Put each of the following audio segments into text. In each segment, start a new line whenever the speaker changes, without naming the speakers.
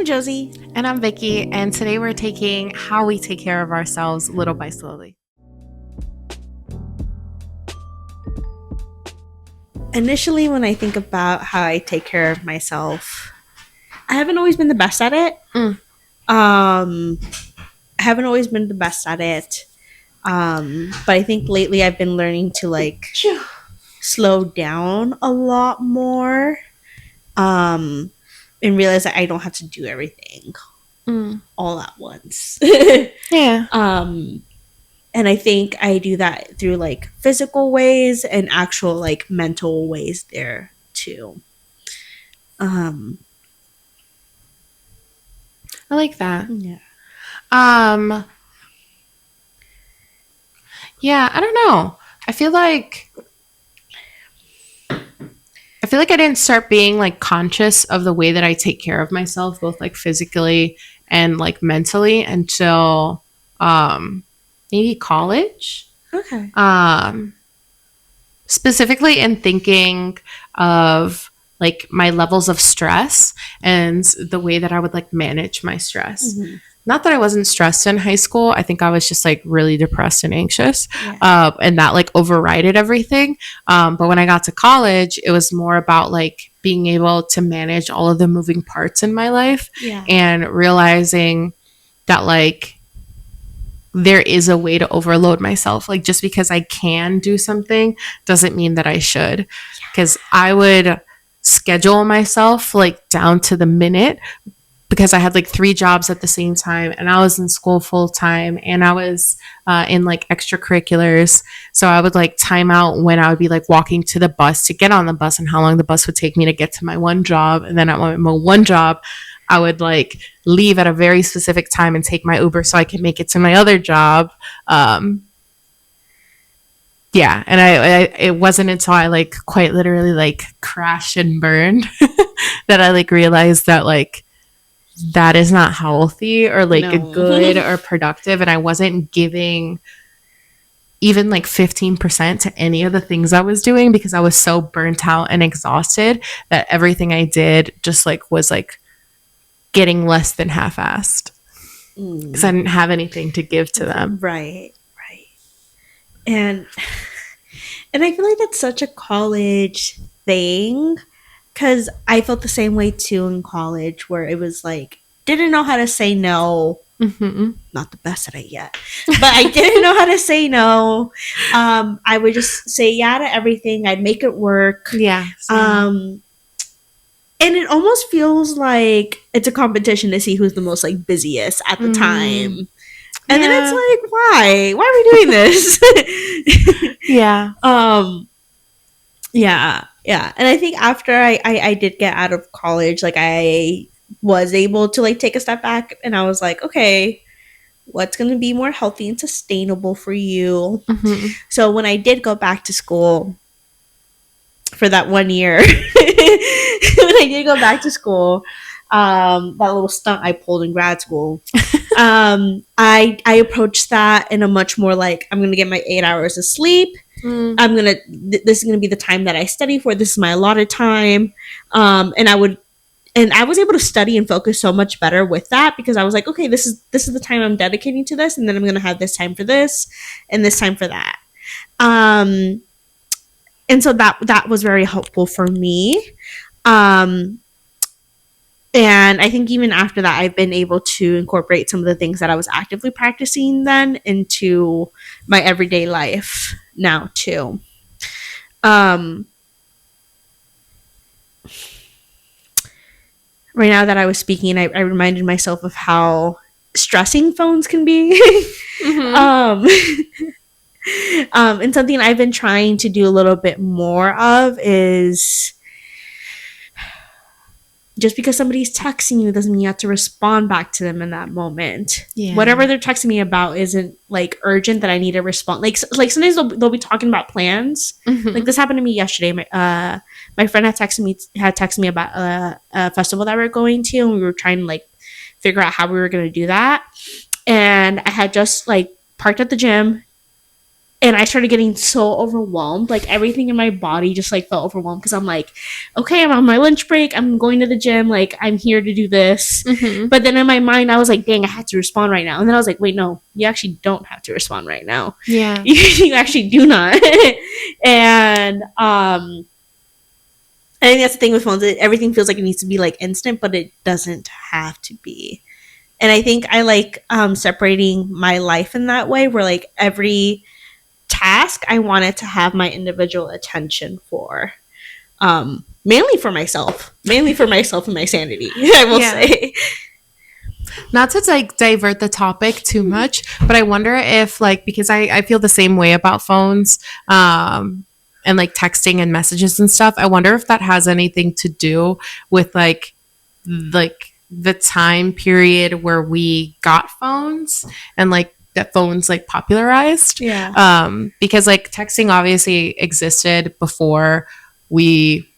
Josie.
And I'm Vicky, and today we're taking how we take care of ourselves little by slowly.
Initially, when I think about how I take care of myself, I haven't always been the best at it. I haven't always been the best at it. But I think lately I've been learning to slow down a lot more. And realize that I don't have to do everything all at once.
Yeah.
And I think I do that through physical ways and actual mental ways there too.
I like that.
Yeah.
Yeah, I don't know. I feel like I didn't start being conscious of the way that I take care of myself, both physically and mentally, until maybe college.
Okay.
Specifically in thinking of my levels of stress and the way that I would manage my stress.
Mm-hmm.
Not that I wasn't stressed in high school. I think I was just really depressed and anxious,
Yeah.
and that overrided everything. But when I got to college, it was more about being able to manage all of the moving parts in my life,
Yeah.
and realizing that there is a way to overload myself. Just because I can do something doesn't mean that I should. Because I would schedule myself down to the minute, because I had 3 jobs at the same time, and I was in school full time, and I was in extracurriculars. So I would time out when I would be walking to the bus to get on the bus, and how long the bus would take me to get to my one job. And then at my one job, I would leave at a very specific time and take my Uber so I could make it to my other job. Yeah, and I it wasn't until I quite literally crashed and burned that I realized that that is not healthy or
No.
good or productive, and I wasn't giving even 15% to any of the things I was doing, because I was so burnt out and exhausted that everything I did just was getting less than half-assed, because I didn't have anything to give to them.
Right. And I feel like that's such a college thing, because I felt the same way too in college, where it was didn't know how to say no.
Mm-hmm.
Not the best at it yet, but I didn't know how to say no. I would just say yeah to everything. I'd make it work.
Yeah.
And it almost feels like it's a competition to see who's the most busiest at the time. And then it's why are we doing this?
Yeah.
Yeah. And I think after I did get out of college, I was able to take a step back, and I was okay, what's going to be more healthy and sustainable for you?
Mm-hmm.
So when I did go back to school for that 1 year, when I did go back to school, that little stunt I pulled in grad school, I approached that in a much more I'm going to get my 8 hours of sleep. This is going to be the time that I study for. This is my allotted time. And I was able to study and focus so much better with that, because I was okay, this is the time I'm dedicating to this, and then I'm going to have this time for this and this time for that. And so that was very helpful for me. And I think even after that, I've been able to incorporate some of the things that I was actively practicing then into my everyday life now too. Right now that I was speaking, I reminded myself of how stressing phones can be.
Mm-hmm.
And something I've been trying to do a little bit more of is, just because somebody's texting you doesn't mean you have to respond back to them in that moment.
Yeah.
Whatever they're texting me about isn't urgent that I need to respond. Sometimes they'll be talking about plans.
Mm-hmm.
This happened to me yesterday. My friend had texted me about a festival that we're going to, and we were trying to figure out how we were going to do that. And I had just parked at the gym, And I started getting so overwhelmed. Like everything in my body just like felt overwhelmed because I'm like, okay, I'm on my lunch break. I'm going to the gym. Like I'm here to do this.
Mm-hmm.
But then in my mind, I was like, dang, I had to respond right now. And then I was like, wait, no, you actually don't have to respond right now.
Yeah.
You actually do not. And I think that's the thing with phones. Everything feels like it needs to be like instant, but it doesn't have to be. And I think I like separating my life in that way, where like every task I wanted to have my individual attention for. Mainly for myself and my sanity, I will say.
Not to like divert the topic too much, but I wonder if like, because I feel the same way about phones, and like texting and messages and stuff. I wonder if that has anything to do with like the time period where we got phones and like that phones like popularized.
Yeah.
Because like texting obviously existed before we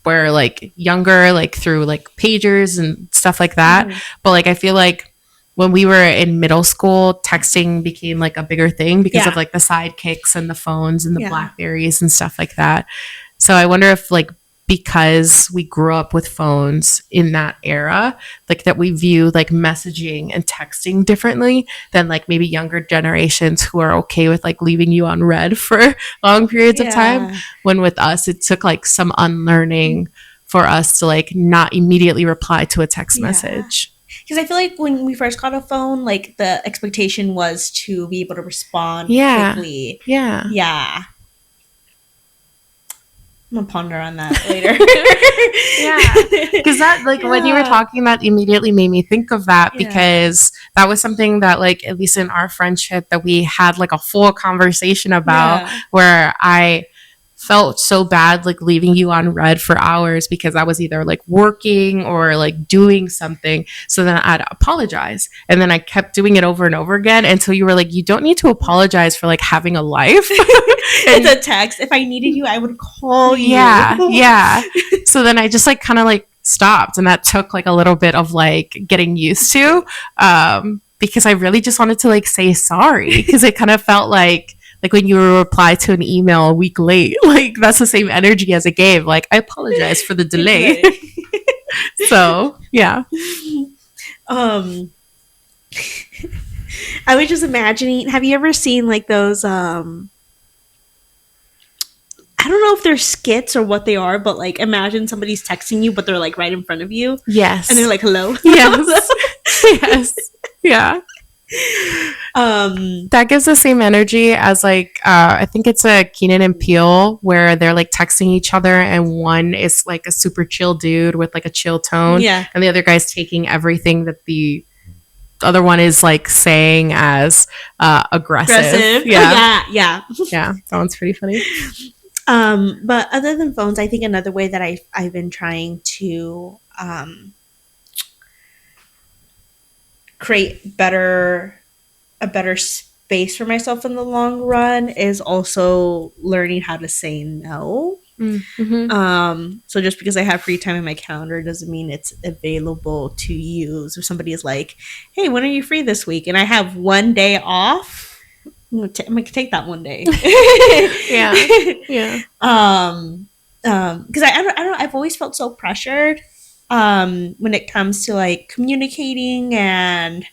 were like younger, like through like pagers and stuff like that.
Mhm.
But like I feel like when we were in middle school, texting became like a bigger thing because of
Yeah.
like the sidekicks and the phones and the
Yeah.
Blackberries and stuff like that. So I wonder if like because we grew up with phones in that era, like that we view like messaging and texting differently than like maybe younger generations who are okay with like leaving you on red for long periods of time.
Yeah.
When with us, it took like some unlearning for us to like not immediately reply to a text
Yeah.
message.
Because I feel like when we first got a phone, like the expectation was to be able to respond
Yeah.
quickly.
Yeah.
Yeah. I'm gonna ponder on that later.
Yeah. Because that, like, when you were
Yeah.
talking, that immediately made me think of that
Yeah.
because that was something that, like, at least in our friendship, that we had like a full conversation about
Yeah.
where I felt so bad, like, leaving you on red for hours because I was either like working or like doing something. So then I'd apologize. And then I kept doing it over and over again until you were like, you don't need to apologize for like having a life.
It's a text. If I needed you, I would call you.
Yeah, yeah. So then I just like kind of like stopped, and that took like a little bit of like getting used to, because I really just wanted to like say sorry because it kind of felt like when you reply to an email a week late, like that's the same energy as it gave. Like I apologize for the delay. So yeah,
I was just imagining. Have you ever seen like those? I don't know if they're skits or what they are, but like imagine somebody's texting you, but they're like right in front of you,
yes,
and they're like, "Hello."
yes, yes, yeah. That gives the same energy as like I think it's a Keenan and Peele where they're like texting each other and one is like a super chill dude with like a chill tone,
Yeah.
and the other guy's taking everything that the other one is like saying as aggressive. Yeah.
Yeah.
Yeah, that one's pretty funny.
But other than phones, I think another way that I've been trying to create a better space for myself in the long run is also learning how to say no.
Mm-hmm.
So just because I have free time in my calendar doesn't mean it's available to use. If somebody is like, "Hey, when are you free this week?" and I have one day off, I'm gonna take that one day.
Yeah. Yeah.
Because I don't I've always felt so pressured when it comes to like communicating and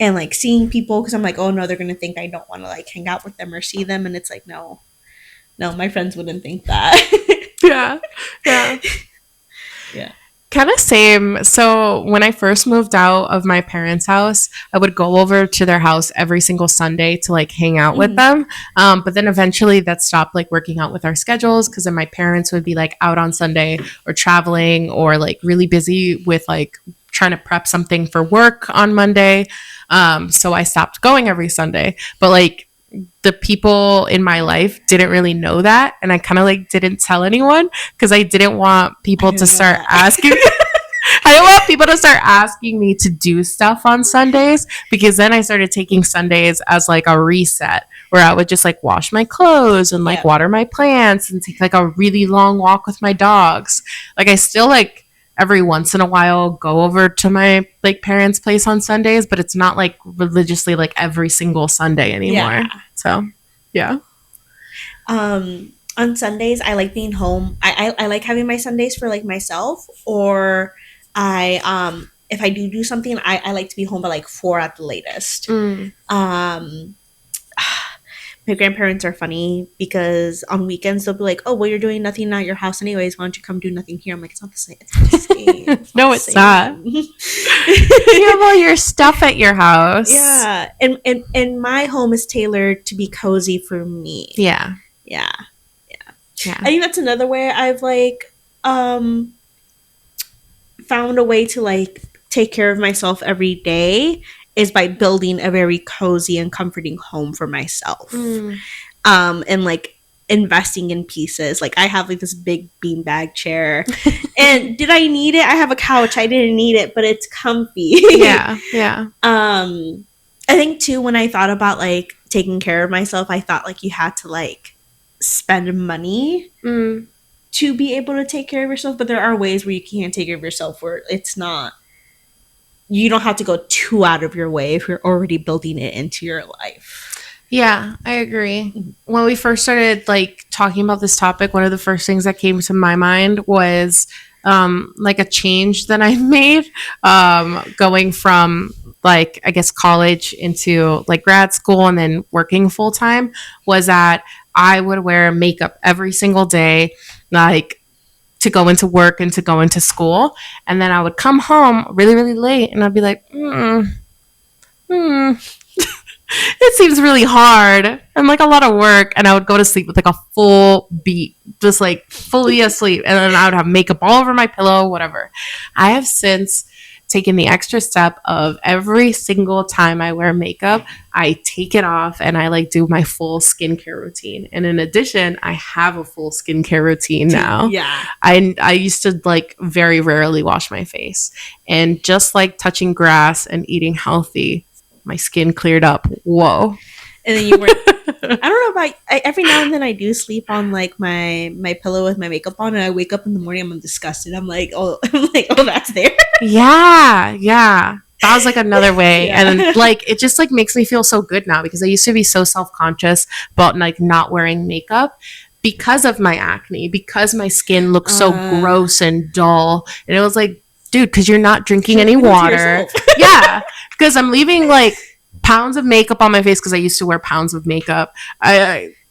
like seeing people, because I'm like, oh no, they're gonna think I don't want to like hang out with them or see them, and it's like, no, my friends wouldn't think that.
Yeah. Yeah.
Yeah.
Kind of same. So when I first moved out of my parents' house, I would go over to their house every single Sunday to like hang out with them. But then eventually that stopped like working out with our schedules because then my parents would be like out on Sunday or traveling or like really busy with like trying to prep something for work on Monday. So I stopped going every Sunday. But like the people in my life didn't really know that, and I kind of like didn't tell anyone because I didn't want people to start asking I didn't want people to start asking me to do stuff on Sundays, because then I started taking Sundays as like a reset where I would just like wash my clothes and like water my plants and take like a really long walk with my dogs. Like I still like every once in a while go over to my like parents' place on Sundays, but it's not like religiously like every single Sunday anymore.
Yeah.
So, yeah.
On Sundays, I like being home. I like having my Sundays for like myself, or if I do something, I like to be home by like 4 at the latest.
Mm.
My grandparents are funny because on weekends they'll be like, "Oh, well, you're doing nothing at your house anyways. Why don't you come do nothing here?" I'm like, "It's not the same. It's not the same.
No, it's not. You have all your stuff at your house.
Yeah, and my home is tailored to be cozy for me.
Yeah.
Yeah.
Yeah.
I think that's another way I've like found a way to like take care of myself every day is by building a very cozy and comforting home for myself.
Mm.
And like investing in pieces. Like I have like this big beanbag chair. And did I need it? I have a couch. I didn't need it, but it's comfy.
Yeah. Yeah.
I think too when I thought about like taking care of myself, I thought like you had to like spend money
Mm.
to be able to take care of yourself, but there are ways where you can take care of yourself where it's not, you don't have to go too out of your way if you're already building it into your life.
Yeah, I agree. When we first started like talking about this topic, one of the first things that came to my mind was like a change that I made going from like I guess college into like grad school and then working full time, was that I would wear makeup every single day, like to go into work and to go into school, and then I would come home really really late and I'd be like, it seems really hard and like a lot of work, and I would go to sleep with like a full beat, just like fully asleep, and then I would have makeup all over my pillow, whatever. I have since taken the extra step of every single time I wear makeup, I take it off and I like do my full skincare routine. And in addition, I have a full skincare routine now.
Yeah.
I used to like very rarely wash my face, and just like touching grass and eating healthy, my skin cleared up. Whoa.
And then you were I don't know about every now and then I do sleep on like my pillow with my makeup on, and I wake up in the morning, I'm disgusted. I'm like, oh that's there.
Yeah. That was like another way.
Yeah.
And like it just like makes me feel so good now, because I used to be so self-conscious about like not wearing makeup because of my acne, because my skin looked so gross and dull. And it was like, dude, because you're not drinking any water. Yeah. Because I'm leaving like pounds of makeup on my face, because I used to wear pounds of makeup.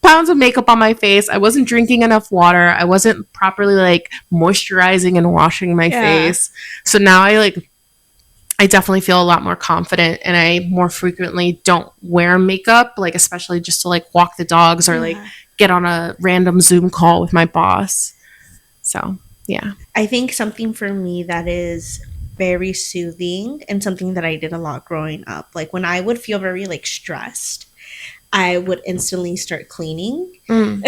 Pounds of makeup on my face. I wasn't drinking enough water. I wasn't properly like moisturizing and washing my face. So now I definitely feel a lot more confident, and I more frequently don't wear makeup, like especially just to like walk the dogs or like get on a random Zoom call with my boss. So, yeah.
I think something for me that is very soothing and something that I did a lot growing up, like when I would feel very like stressed, I would instantly start cleaning. And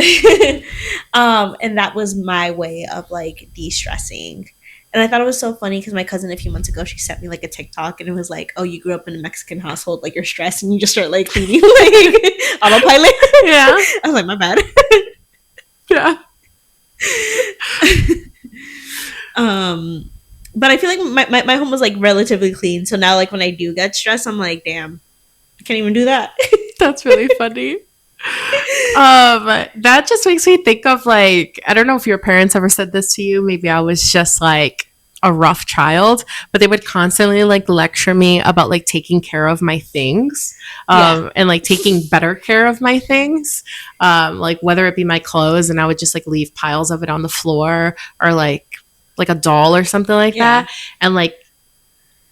that was my way of like de-stressing. And I thought it was so funny because my cousin a few months ago, she sent me like a TikTok, and it was like, oh, you grew up in a Mexican household, like you're stressed and you just start like cleaning like autopilot.
Yeah.
I was like, my bad.
Yeah.
But I feel like my home was like relatively clean. So now like when I do get stressed, I'm like, damn, I can't even do that.
That's really funny. That just makes me think of like, I don't know if your parents ever said this to you. Maybe I was just like a rough child, but they would constantly like lecture me about like taking care of my things, and like taking better care of my things, like whether it be my clothes, and I would just like leave piles of it on the floor, or like a doll or something like that. And like,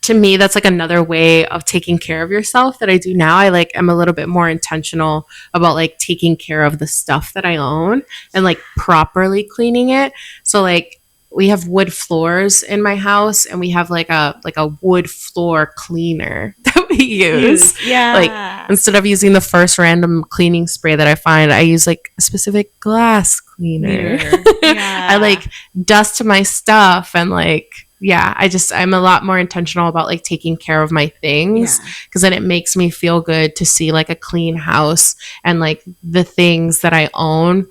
to me, that's like another way of taking care of yourself that I do now. I like am a little bit more intentional about like taking care of the stuff that I own and like properly cleaning it. So like we have wood floors in my house, and we have like a wood floor cleaner that we use.
Yeah.
Like instead of using the first random cleaning spray that I find, I use like a specific glass cleaner. I like dust my stuff, and like, yeah, I'm a lot more intentional about like taking care of my things, because then it makes me feel good to see like a clean house and like the things that I own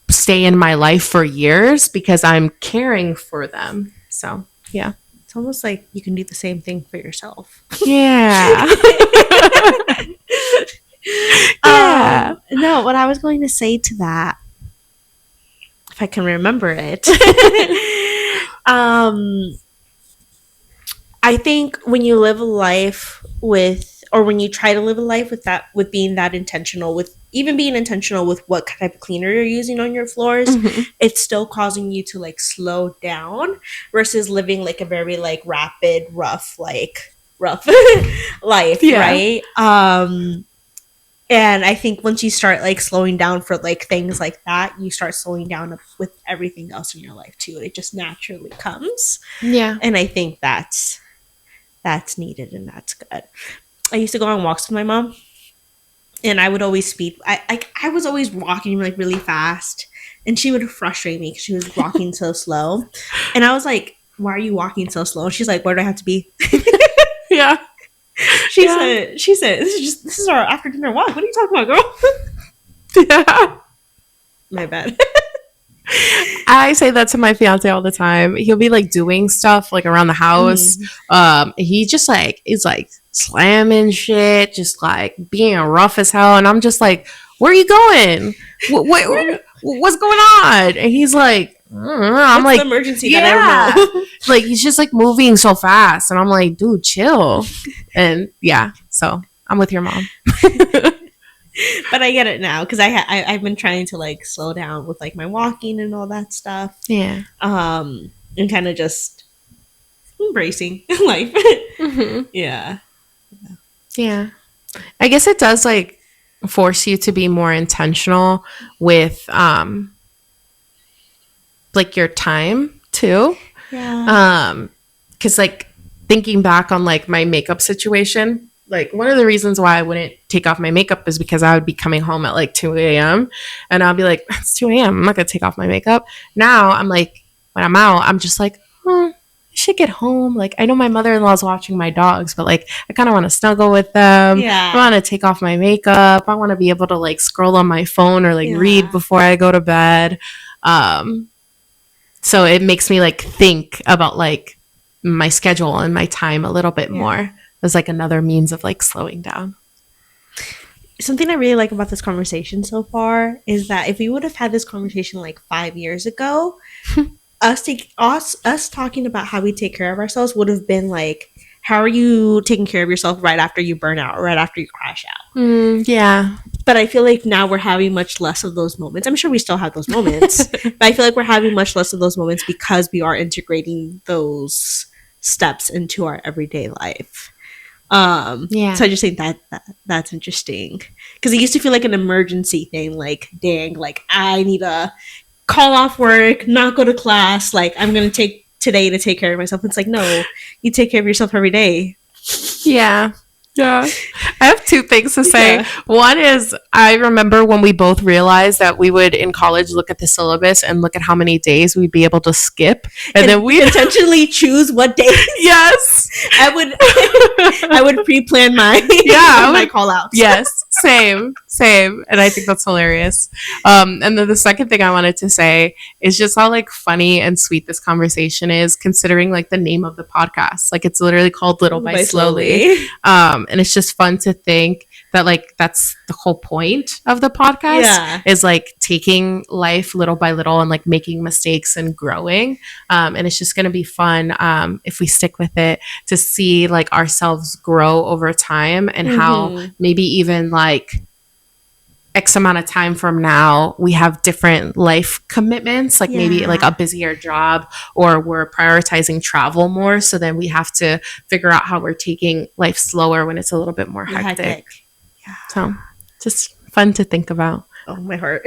stay in my life for years because I'm caring for them. So, yeah.
It's almost like you can do the same thing for yourself.
Yeah. Yeah.
No, what I was going to say to that, if I can remember it, I think when you live a life with, or when you try to live a life with that, with being that intentional, with even being intentional with what type of cleaner you're using on your floors, it's still causing you to like slow down versus living like a very like rapid, rough life,
Yeah.
right? And I think once you start like slowing down for like things like that, you start slowing down with everything else in your life too. It just naturally comes.
Yeah.
And I think that's needed and that's good. I used to go on walks with my mom, and I would always speed. I was always walking like really fast, and she would frustrate me because she was walking so slow. And I was like, "Why are you walking so slow?" And she's like, "Where do I have to be?"
Yeah.
She said, this is our after dinner walk. What are you talking about, girl?
Yeah.
My bad.
I say that to my fiance all the time. He'll be like doing stuff like around the house. He just like is like slamming shit, just like being rough as hell. And I'm just like, where are you going? What's going on? And he's like, I'm
What's
like,
the emergency that I don't know.
like he's just like moving so fast, and I'm like, dude, chill. And yeah, so I'm with your mom.
But I get it now because I've been trying to like slow down with like my walking and all that stuff.
Yeah.
And kind of just embracing life. Yeah.
Yeah. I guess it does like force you to be more intentional with like your time too.
Yeah.
Because like thinking back on like my makeup situation, like one of the reasons why I wouldn't take off my makeup is because I would be coming home at like 2 a.m. and I'll be like, it's 2 a.m. I'm not gonna take off my makeup. Now I'm like, when I'm out, I'm just like, I should get home. Like I know my mother-in-law's watching my dogs, but like I kind of want to snuggle with them.
Yeah.
I want to take off my makeup. I want to be able to like scroll on my phone or like read before I go to bed. So it makes me like think about like my schedule and my time a little bit more as like another means of like slowing down.
Something I really like about this conversation so far is that if we would have had this conversation like 5 years ago, us talking about how we take care of ourselves would have been like, how are you taking care of yourself right after you burn out or right after you crash out?
Yeah.
But I feel like now we're having much less of those moments. I'm sure we still have those moments, but I feel like we're having much less of those moments because we are integrating those steps into our everyday life. So I just think that's interesting because it used to feel like an emergency thing. Like, dang, like I need to call off work, not go to class. Like I'm gonna take today to take care of myself. It's like, no, you take care of yourself every day.
Yeah. Yeah. I have two things to say.
Yeah.
One is I remember when we both realized that we would in college look at the syllabus and look at how many days we'd be able to skip. And then we
intentionally choose what days.
Yes.
I would pre-plan my my call outs.
Yes. Same. And I think that's hilarious. And then the second thing I wanted to say is just how like funny and sweet this conversation is considering like the name of the podcast. Like it's literally called Little by Slowly. And it's just fun to think that like that's the whole point of the podcast is like taking life little by little and like making mistakes and growing. And it's just going to be fun if we stick with it to see like ourselves grow over time and how maybe even like X amount of time from now, we have different life commitments, like maybe like a busier job or we're prioritizing travel more. So then we have to figure out how we're taking life slower when it's a little bit more hectic. Yeah. So just fun to think about.
Oh, my heart.